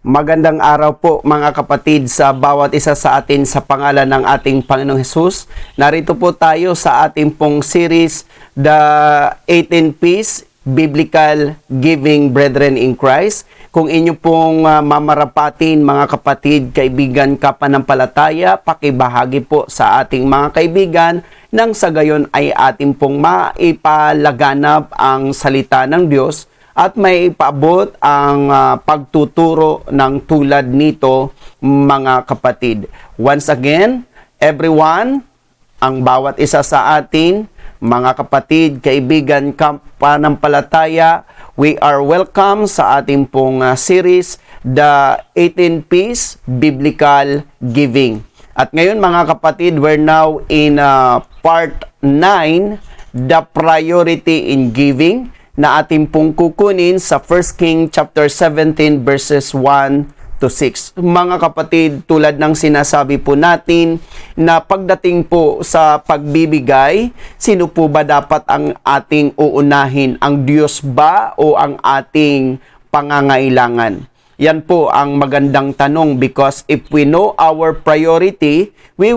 Magandang araw po mga kapatid sa bawat isa sa atin sa pangalan ng ating Panginoong Hesus. Narito po tayo sa ating pong series, The 18 P's Biblical Giving Brethren in Christ. Kung inyo pong mamarapatin mga kapatid, kaibigan, kapanampalataya, pakibahagi po sa ating mga kaibigan nang sa gayon ay ating pong maipalaganap ang salita ng Diyos at may paabot ang pagtuturo ng tulad nito mga kapatid. Once again, everyone, ang bawat isa sa atin, mga kapatid, kaibigan, kapanampalataya, we are welcome sa ating pong series, The 18 P's Biblical Giving. At ngayon mga kapatid, we're now in part 9, The Priority in Giving, na ating pong kukunin sa 1 King chapter 17 verses 1 to 6. Mga kapatid, tulad ng sinasabi po natin na pagdating po sa pagbibigay, sino po ba dapat ang ating uunahin? Ang Diyos ba o ang ating pangangailangan? Yan po ang magandang tanong, because if we know our priority, we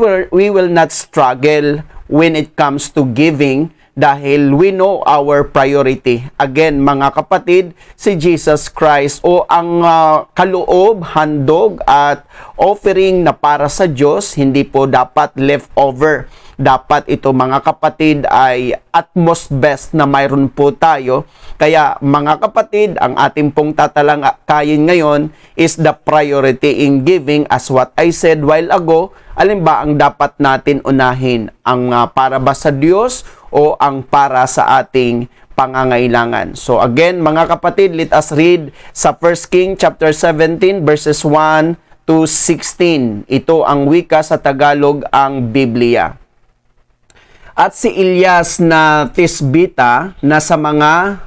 will not struggle when it comes to giving, dahil we know our priority. Again, mga kapatid, si Jesus Christ o ang kaloob, handog at offering na para sa Diyos, hindi po dapat leftover. Dapat ito mga kapatid ay utmost best na mayroon po tayo. Kaya mga kapatid, ang ating pong tatalakayin ngayon is the priority in giving. As what I said while ago, alin ba ang dapat natin unahin? Ang para ba sa Diyos o ang para sa ating pangangailangan? So again, mga kapatid, let us read sa 1 King chapter 17 verses 1 to 16. Ito ang wika sa Tagalog, ang Biblia. At si Elias na Tisbita na sa mga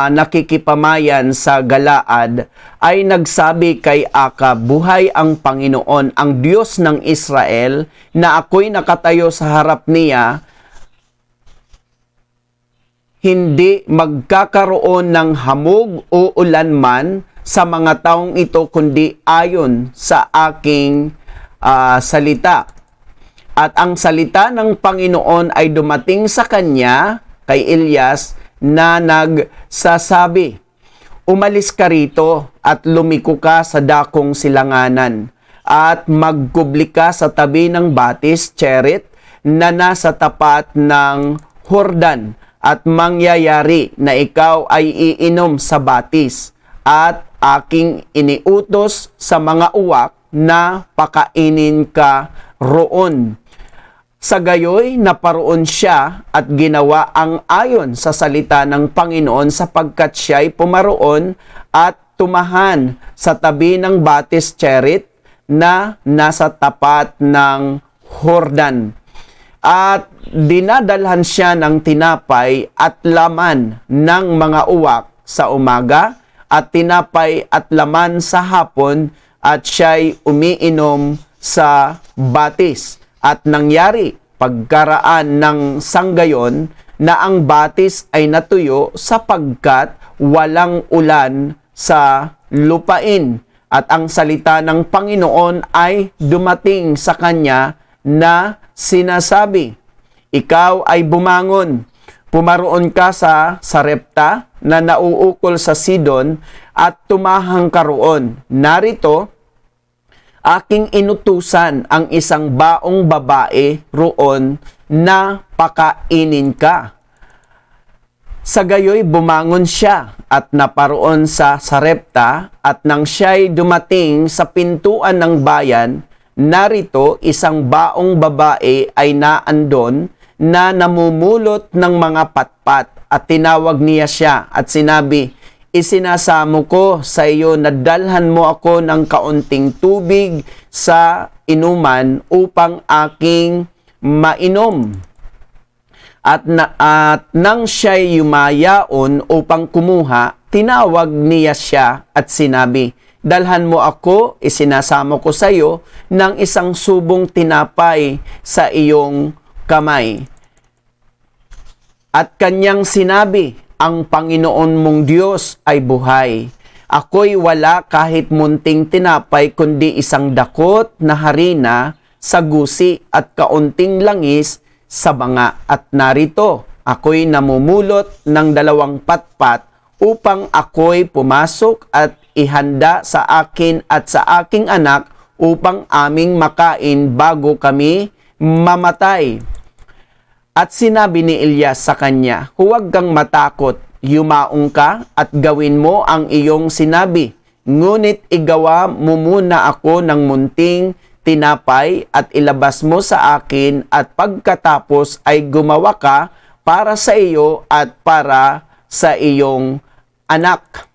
nakikipamayan sa Galaad ay nagsabi kay Akab, "Buhay ang Panginoon, ang Diyos ng Israel, na ako'y nakatayo sa harap niya, hindi magkakaroon ng hamog o ulan man sa mga taong ito, kundi ayon sa aking salita." At ang salita ng Panginoon ay dumating sa kanya, kay Elias, na nagsasabi, "Umalis ka rito at lumiko ka sa dakong silanganan at magkubli ka sa tabi ng batis, Cherit, na nasa tapat ng Hordan, at mangyayari na ikaw ay iinom sa batis at aking iniutos sa mga uwak na pakainin ka roon." Sa gayoy, naparoon siya at ginawa ang ayon sa salita ng Panginoon, sapagkat siya'y pumaroon at tumahan sa tabi ng batis Cherit na nasa tapat ng Hordan. At dinadalhan siya ng tinapay at laman ng mga uwak sa umaga, at tinapay at laman sa hapon, at siya'y umiinom sa batis. At nangyari pagkaraan ng sanggayon na ang batis ay natuyo, sapagkat walang ulan sa lupain. At ang salita ng Panginoon ay dumating sa kanya na sinasabi, "Ikaw ay bumangon, pumaroon ka sa Sarepta na nauukol sa Sidon, at tumahang ka roon. Narito, aking inutusan ang isang baong babae roon na pakainin ka." Sa gayoy, bumangon siya at naparoon sa Sarepta, at nang siya'y dumating sa pintuan ng bayan, narito isang baong babae ay naandon na namumulot ng mga patpat, at tinawag niya siya at sinabi, "Isinasamo ko sa iyo na dalhan mo ako ng kaunting tubig sa inuman upang aking mainom." At nang siya'y yumayaon upang kumuha, tinawag niya siya at sinabi, "Dalhan mo ako, isinasamo ko sa iyo ng isang subong tinapay sa iyong kamay." At kanyang sinabi, "Ang Panginoon mong Diyos ay buhay. Ako'y wala kahit munting tinapay kundi isang dakot na harina sa gusi at kaunting langis sa banga. At narito, ako'y namumulot ng 2 patpat upang ako'y pumasok at ihanda sa akin at sa aking anak upang aming makain bago kami mamatay. At sinabi ni Elias sa kanya, huwag kang matakot, yumaong ka at gawin mo ang iyong sinabi. Ngunit igawa mo muna ako ng munting tinapay at ilabas mo sa akin at pagkatapos ay gumawa ka para sa iyo at para sa iyong anak.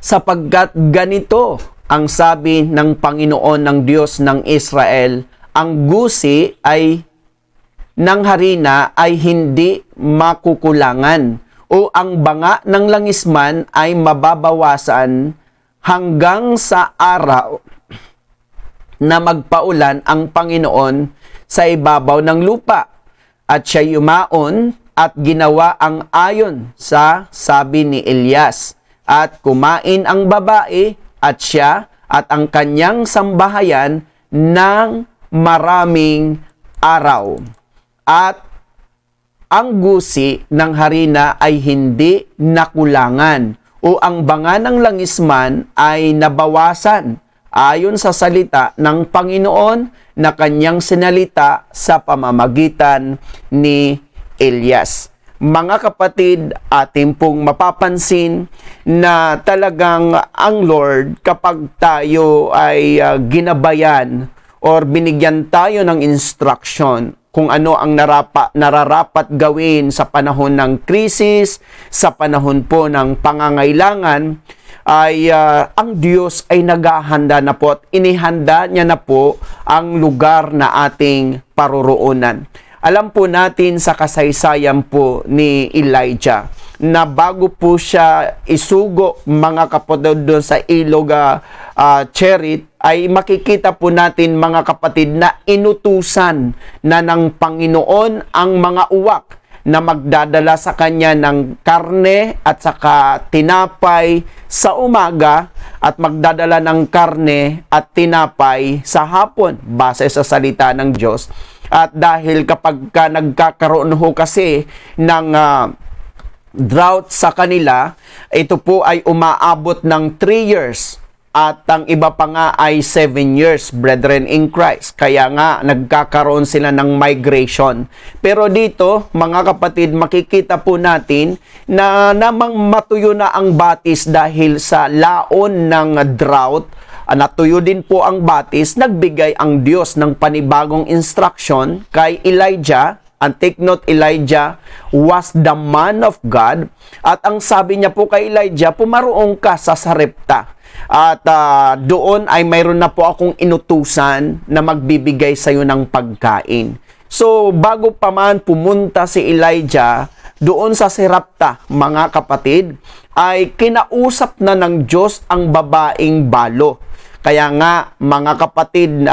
Sapagkat ganito ang sabi ng Panginoon ng Diyos ng Israel, ang gusi ay ng harina ay hindi makukulangan o ang banga ng langisman ay mababawasan hanggang sa araw na magpaulan ang Panginoon sa ibabaw ng lupa. At siya yumaon at ginawa ang ayon sa sabi ni Elias. At kumain ang babae at siya at ang kanyang sambahayan ng maraming araw. At ang gusi ng harina ay hindi nakulangan o ang banga ng langisman ay nabawasan ayon sa salita ng Panginoon na kanyang sinalita sa pamamagitan ni Elias. Mga kapatid, atin pong mapapansin na talagang ang Lord, kapag tayo ay ginabayan or binigyan tayo ng instruction kung ano ang nararapat gawin sa panahon ng krisis, sa panahon po ng pangangailangan, ay ang Diyos ay naghahanda na po at inihanda niya na po ang lugar na ating paroroonan. Alam po natin sa kasaysayan po ni Elijah na bago po siya isugo mga kapatid doon sa ilog Cherit, ay makikita po natin mga kapatid na inutusan na ng Panginoon ang mga uwak na magdadala sa kanya ng karne at saka tinapay sa umaga at magdadala ng karne at tinapay sa hapon base sa salita ng Diyos. At dahil kapag nagkakaroon ho kasi ng drought sa kanila, ito po ay umaabot ng 3 years. At ang iba pa nga ay 7 years, brethren in Christ. Kaya nga, nagkakaroon sila ng migration. Pero dito, mga kapatid, makikita po natin na namang matuyo na ang batis dahil sa laon ng drought. Natuyo din po ang batis, nagbigay ang Diyos ng panibagong instruction kay Elijah. And take note, Elijah was the man of God. At ang sabi niya po kay Elijah, pumaroon ka sa Sarepta. At doon ay mayroon na po akong inutusan na magbibigay sa iyo ng pagkain. So, bago pa man pumunta si Elijah doon sa Sarepta, mga kapatid, ay kinausap na ng Diyos ang babaeng balo. Kaya nga, mga kapatid,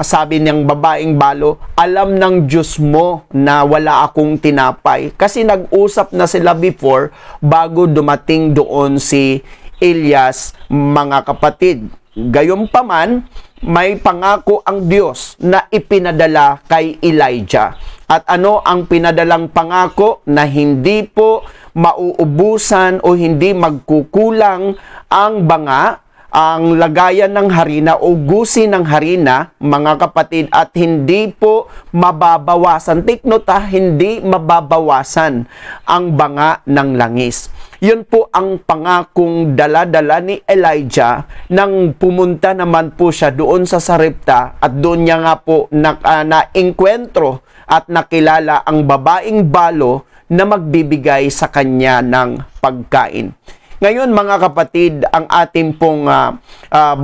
sabi niyang babaeng balo, alam ng Diyos mo na wala akong tinapay. Kasi nag-usap na sila before bago dumating doon si Elias, mga kapatid. Gayunpaman, may pangako ang Diyos na ipinadala kay Elijah. At ano ang pinadalang pangako? Na hindi po mauubusan o hindi magkukulang ang banga, ang lagayan ng harina o gusi ng harina, mga kapatid, at hindi po mababawasan. Take note, hindi mababawasan ang banga ng langis. Yun po ang pangakong dala-dala ni Elijah nang pumunta naman po siya doon sa Sarepta at doon niya nga po na-enkwentro at nakilala ang babaeng balo na magbibigay sa kanya ng pagkain. Ngayon mga kapatid, ang ating pong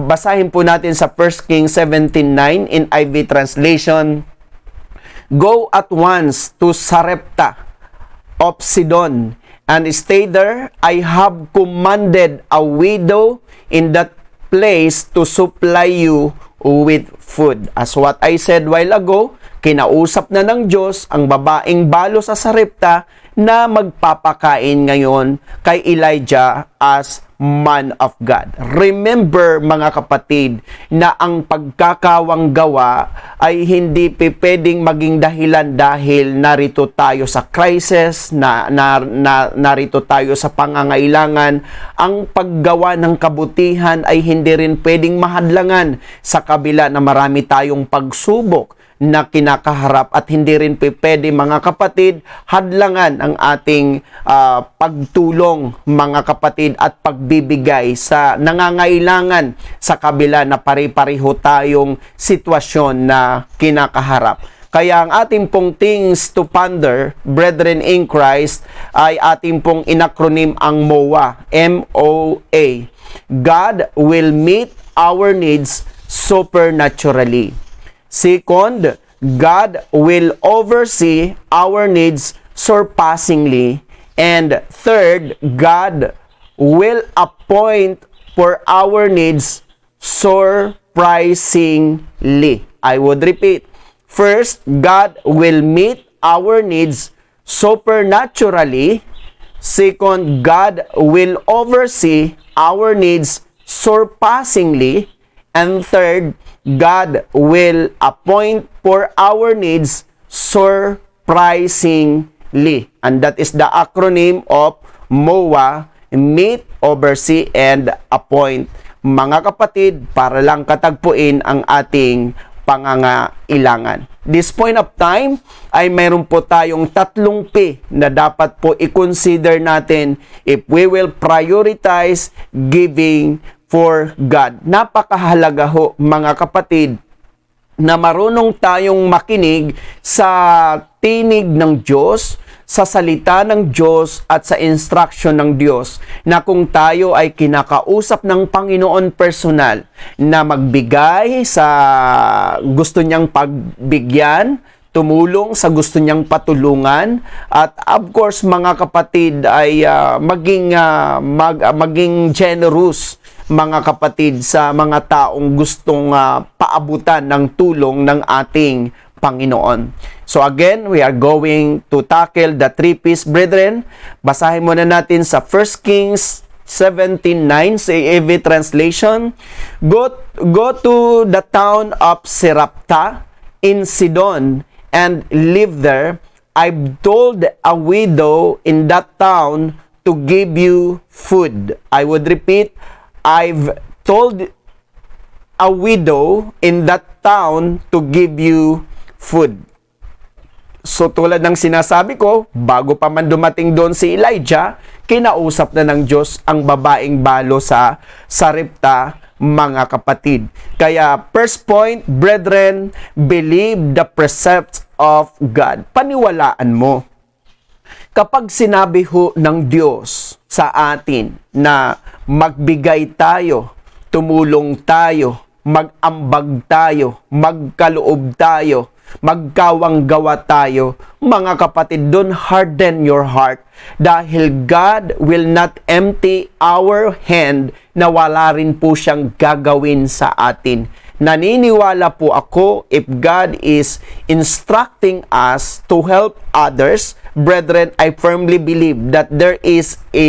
basahin po natin sa 1 Kings 17:9 in IV translation. Go at once to Sarepta of Sidon and stay there. I have commanded a widow in that place to supply you with food. As what I said while ago, kinausap na ng Diyos ang babaeng balo sa Sarepta na magpapakain ngayon kay Elijah as man of God. Remember mga kapatid na ang pagkakawang gawa ay hindi pwedeng maging dahilan dahil narito tayo sa crisis, narito tayo sa pangangailangan. Ang paggawa ng kabutihan ay hindi rin pwedeng mahadlangan sa kabila na marami tayong pagsubok na kinakaharap at hindi rin pwede mga kapatid hadlangan ang ating pagtulong mga kapatid at pagbibigay sa nangangailangan sa kabila na pare-pareho tayong sitwasyon na kinakaharap. Kaya ang ating pong things to ponder, brethren in Christ, ay ating pong inacronym ang MOA, M-O-A. God will meet our needs supernaturally. Second, God will oversee our needs surpassingly. And third, God will appoint for our needs surprisingly. I would repeat. First, God will meet our needs supernaturally. Second, God will oversee our needs surpassingly. And third, God will appoint for our needs surprisingly. And that is the acronym of MOA, Meet, Oversee, and Appoint. Mga kapatid, para lang katagpuin ang ating pangangailangan. This point of time ay mayroon po tayong 3 P na dapat po i-consider natin if we will prioritize giving for God. Napakahalaga ho mga kapatid na marunong tayong makinig sa tinig ng Diyos, sa salita ng Diyos at sa instruction ng Diyos na kung tayo ay kinakausap ng Panginoon personal na magbigay sa gusto niyang pagbigyan, tumulong sa gusto niyang patulungan, at of course mga kapatid ay maging generous mga kapatid sa mga taong gustong paabutan ng tulong ng ating Panginoon. So again, we are going to tackle the 3 P's, brethren. Basahin muna natin sa 1 Kings 17:9 sa EV translation. Go to the town of Serapta in Sidon and live there. I've told a widow in that town to give you food. I would repeat, I've told a widow in that town to give you food. So tulad ng sinasabi ko, bago pa man dumating doon si Elijah, kinausap na ng Diyos ang babaeng balo sa Sarepta, mga kapatid. Kaya first point, brethren, believe the precepts of God. Paniwalaan mo. Kapag sinabi ho ng Diyos sa atin na magbigay tayo, tumulong tayo, mag-ambag tayo, magkaloob tayo, magkawanggawa tayo, mga kapatid, don't harden your heart dahil God will not empty our hand na wala rin po siyang gagawin sa atin. Naniniwala po ako if God is instructing us to help others, brethren, I firmly believe that there is a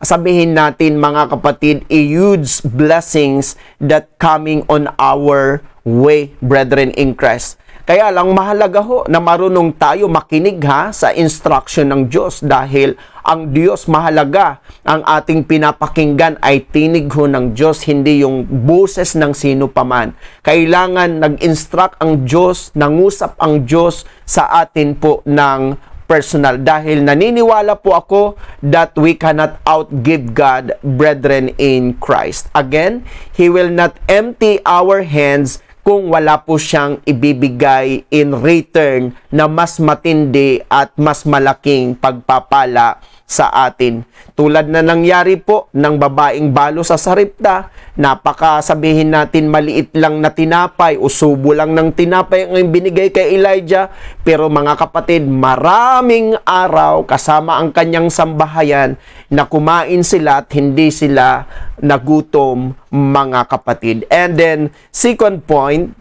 sabihin natin mga kapatid, a huge blessings that coming on our way, brethren in Christ. Kaya lang mahalaga ho na marunong tayo makinig sa instruction ng Diyos dahil ang Diyos mahalaga. Ang ating pinapakinggan ay tinig ho ng Diyos, hindi yung boses ng sino paman. Kailangan nag-instruct ang Diyos, nangusap ang Diyos sa atin po ng personal dahil naniniwala po ako that we cannot outgive God, brethren in Christ. Again, He will not empty our hands kung wala po siyang ibibigay in return na mas matindi at mas malaking pagpapala sa atin. Tulad na nangyari po ng babaeng balo sa Sarepta, napakasabihin natin maliit lang na tinapay o subo lang ng tinapay ang binigay kay Elijah, pero mga kapatid, maraming araw kasama ang kanyang sambahayan na kumain sila at hindi sila nagutom, mga kapatid. And then, second point,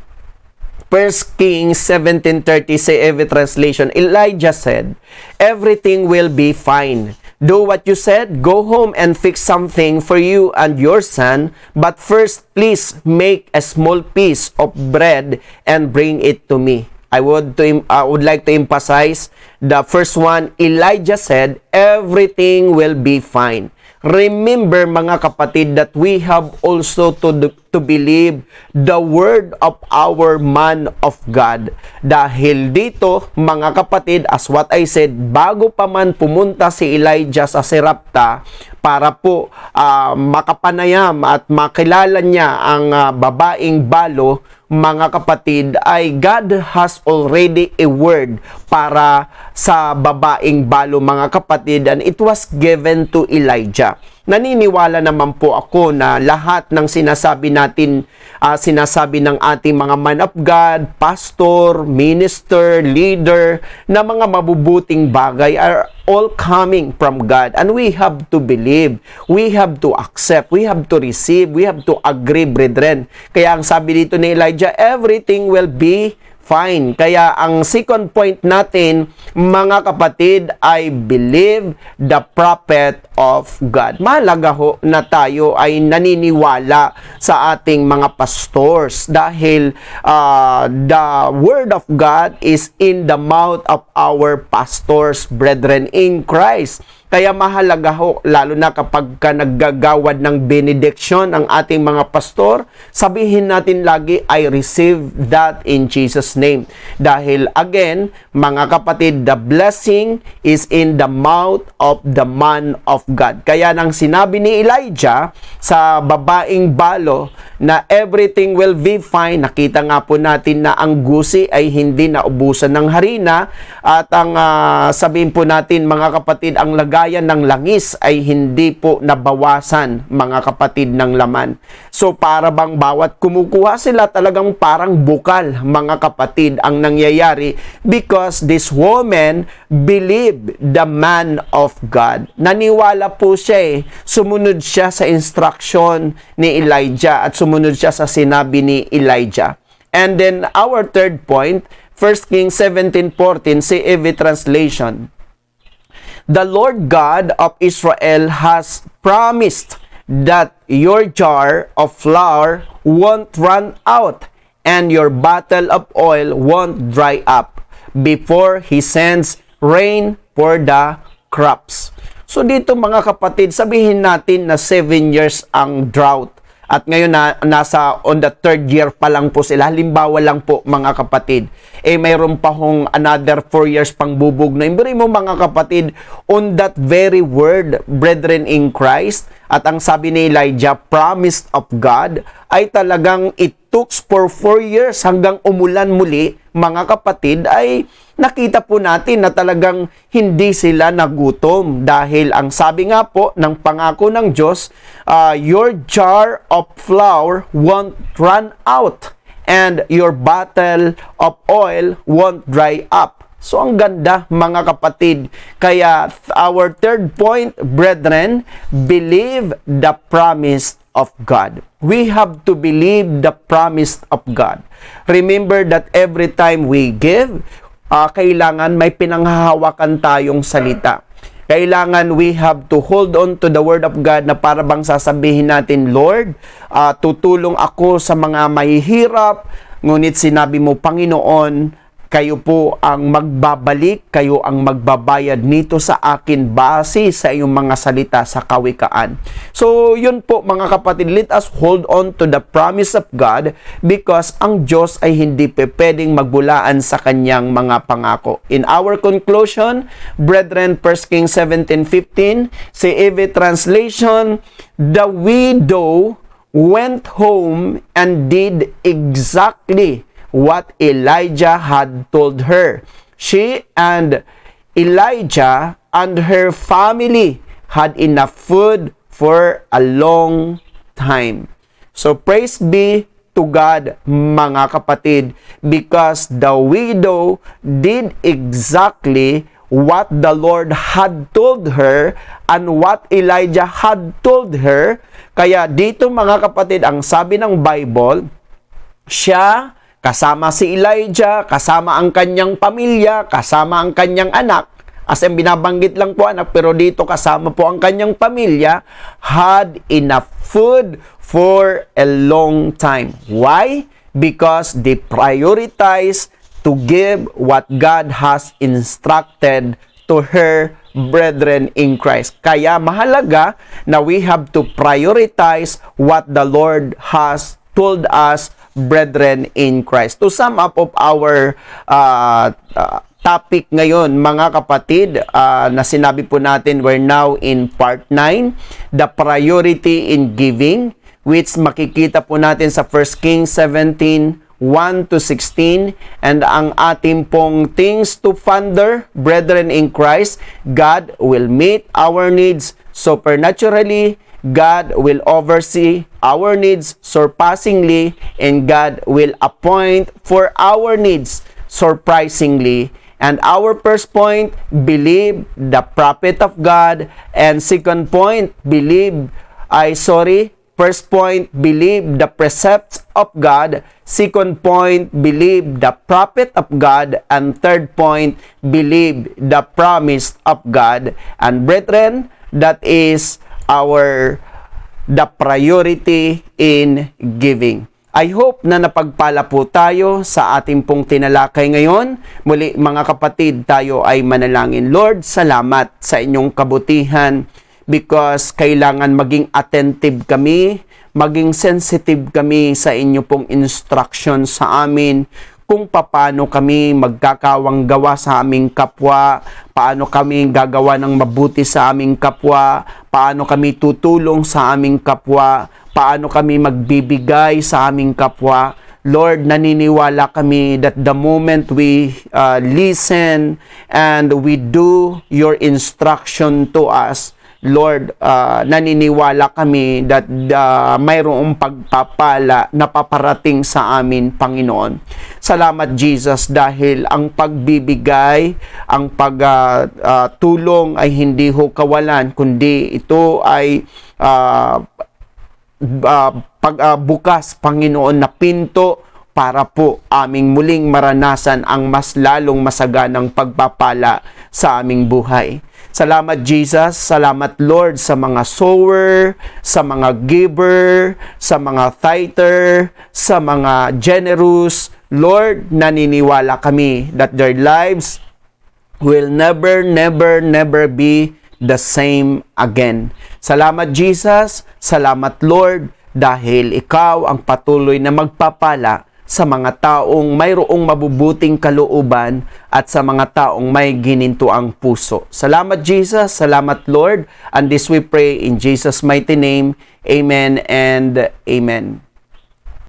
1 Kings 17:30 CEV translation, Elijah said, "Everything will be fine. Do what you said. Go home and fix something for you and your son. But first, please make a small piece of bread and bring it to me." I would like to emphasize the first one. Elijah said, "Everything will be fine." Remember mga kapatid that we have also to believe the word of our man of God. Dahil dito mga kapatid, as what I said, bago pa man pumunta si Elijah sa Serapta para po makapanayam at makilala niya ang babaeng balo, mga kapatid, ay God has already a word para sa babaeng balo mga kapatid, and it was given to Elijah. Naniniwala naman po ako na lahat ng sinasabi natin, sinasabi ng ating mga man of God, pastor, minister, leader, na mga mabubuting bagay are all coming from God, and we have to believe, we have to accept, we have to receive, we have to agree, brethren. Kaya ang sabi dito ni Elijah, everything will be fine. Kaya ang second point natin, mga kapatid, I believe the prophet of God. Mahalaga ho na tayo ay naniniwala sa ating mga pastors dahil the word of God is in the mouth of our pastors, brethren in Christ. Kaya mahalaga ho, lalo na kapag naggagawad ng benediction ang ating mga pastor, sabihin natin lagi, I receive that in Jesus' name. Dahil again, mga kapatid, the blessing is in the mouth of the man of God. Kaya nang sinabi ni Elijah sa babaeng balo na everything will be fine, nakita nga po natin na ang gusi ay hindi naubusan ng harina, at ang sabihin po natin mga kapatid, ang lagayan ng langis ay hindi po nabawasan mga kapatid ng laman. So para bang bawat kumukuha sila talagang parang bukal mga kapatid ang nangyayari, because this woman believed the man of God. Naniwala po siya sumunod siya sa instruction ni Elijah at sumunod siya sa sinabi ni Elijah. And then our third point, 1 Kings 17:14 CEV translation. The Lord God of Israel has promised that your jar of flour won't run out and your bottle of oil won't dry up before He sends rain for the crops. So dito mga kapatid, sabihin natin na 7 years ang drought. At ngayon nasa on the 3rd year pa lang po sila. Halimbawa lang po mga kapatid. Mayroon pa hong another 4 years pang bubog na. Imbiri mo mga kapatid, on that very word, brethren in Christ, at ang sabi ni Elijah, promised of God, ay talagang it took for 4 years hanggang umulan muli, mga kapatid, ay nakita po natin na talagang hindi sila nagutom dahil ang sabi nga po ng pangako ng Diyos, your jar of flour won't run out and your bottle of oil won't dry up. So ang ganda mga kapatid. Kaya our third point, brethren, believe the promise of God. We have to believe the promise of God. Remember that every time we give, kailangan may pinanghahawakan tayong salita. Kailangan we have to hold on to the word of God na para bang sasabihin natin, Lord, tutulong ako sa mga mahihirap, ngunit sinabi mo, Panginoon, kayo po ang magbabalik, kayo ang magbabayad nito sa akin base sa iyong mga salita sa kawikaan. So, yun po mga kapatid, let us hold on to the promise of God because ang Diyos ay hindi pwedeng magbulaan sa kanyang mga pangako. In our conclusion, brethren, 1 Kings 17:15, CEV translation, the widow went home and did exactly what Elijah had told her. She and Elijah and her family had enough food for a long time. So praise be to God mga kapatid, because the widow did exactly what the Lord had told her and what Elijah had told her. Kaya dito mga kapatid, ang sabi ng Bible, siya kasama si Elijah, kasama ang kanyang pamilya, kasama ang kanyang anak, as in binabanggit lang po anak, pero dito kasama po ang kanyang pamilya, had enough food for a long time. Why? Because they prioritize to give what God has instructed to her brethren in Christ. Kaya mahalaga na we have to prioritize what the Lord has told us, brethren in Christ. To sum up of our topic ngayon, mga kapatid, na sinabi po natin, we're now in part 9, the priority in giving, which makikita po natin sa 1 Kings 17, 1 to 16, and ang ating pong things to ponder, brethren in Christ, God will meet our needs supernaturally, God will oversee our needs surpassingly, and God will appoint for our needs surprisingly. And our first point, believe the prophet of God, and second point, first point, believe the precepts of God. Second point, believe the prophet of God. And third point, believe the promise of God. And brethren, that is the priority in giving. I hope na napagpala po tayo sa ating pong tinalakay ngayon. Muli mga kapatid, tayo ay manalangin. Lord, salamat sa inyong kabutihan, because kailangan maging attentive kami, maging sensitive kami sa inyo pong instruction sa amin, kung paano kami magkakawang gawa sa aming kapwa, paano kami gagawa ng mabuti sa aming kapwa, paano kami tutulong sa aming kapwa, paano kami magbibigay sa aming kapwa. Lord, naniniwala kami that the moment we listen and we do your instruction to us, Lord, naniniwala kami that mayroong pagpapala na paparating sa amin, Panginoon. Salamat, Jesus, dahil ang pagbibigay, ang pagtulong ay hindi ho kawalan, kundi ito ay pagbukas, Panginoon, na pinto para po aming muling maranasan ang mas lalong masaganang pagpapala sa aming buhay. Salamat, Jesus. Salamat, Lord, sa mga sower, sa mga giver, sa mga tither, sa mga generous. Lord, naniniwala kami that their lives will never be the same again. Salamat, Jesus. Salamat, Lord, dahil ikaw ang patuloy na magpapala sa mga taong mayroong mabubuting kalooban at sa mga taong may ginintuang puso. Salamat, Jesus. Salamat, Lord. And this we pray in Jesus' mighty name. Amen and amen.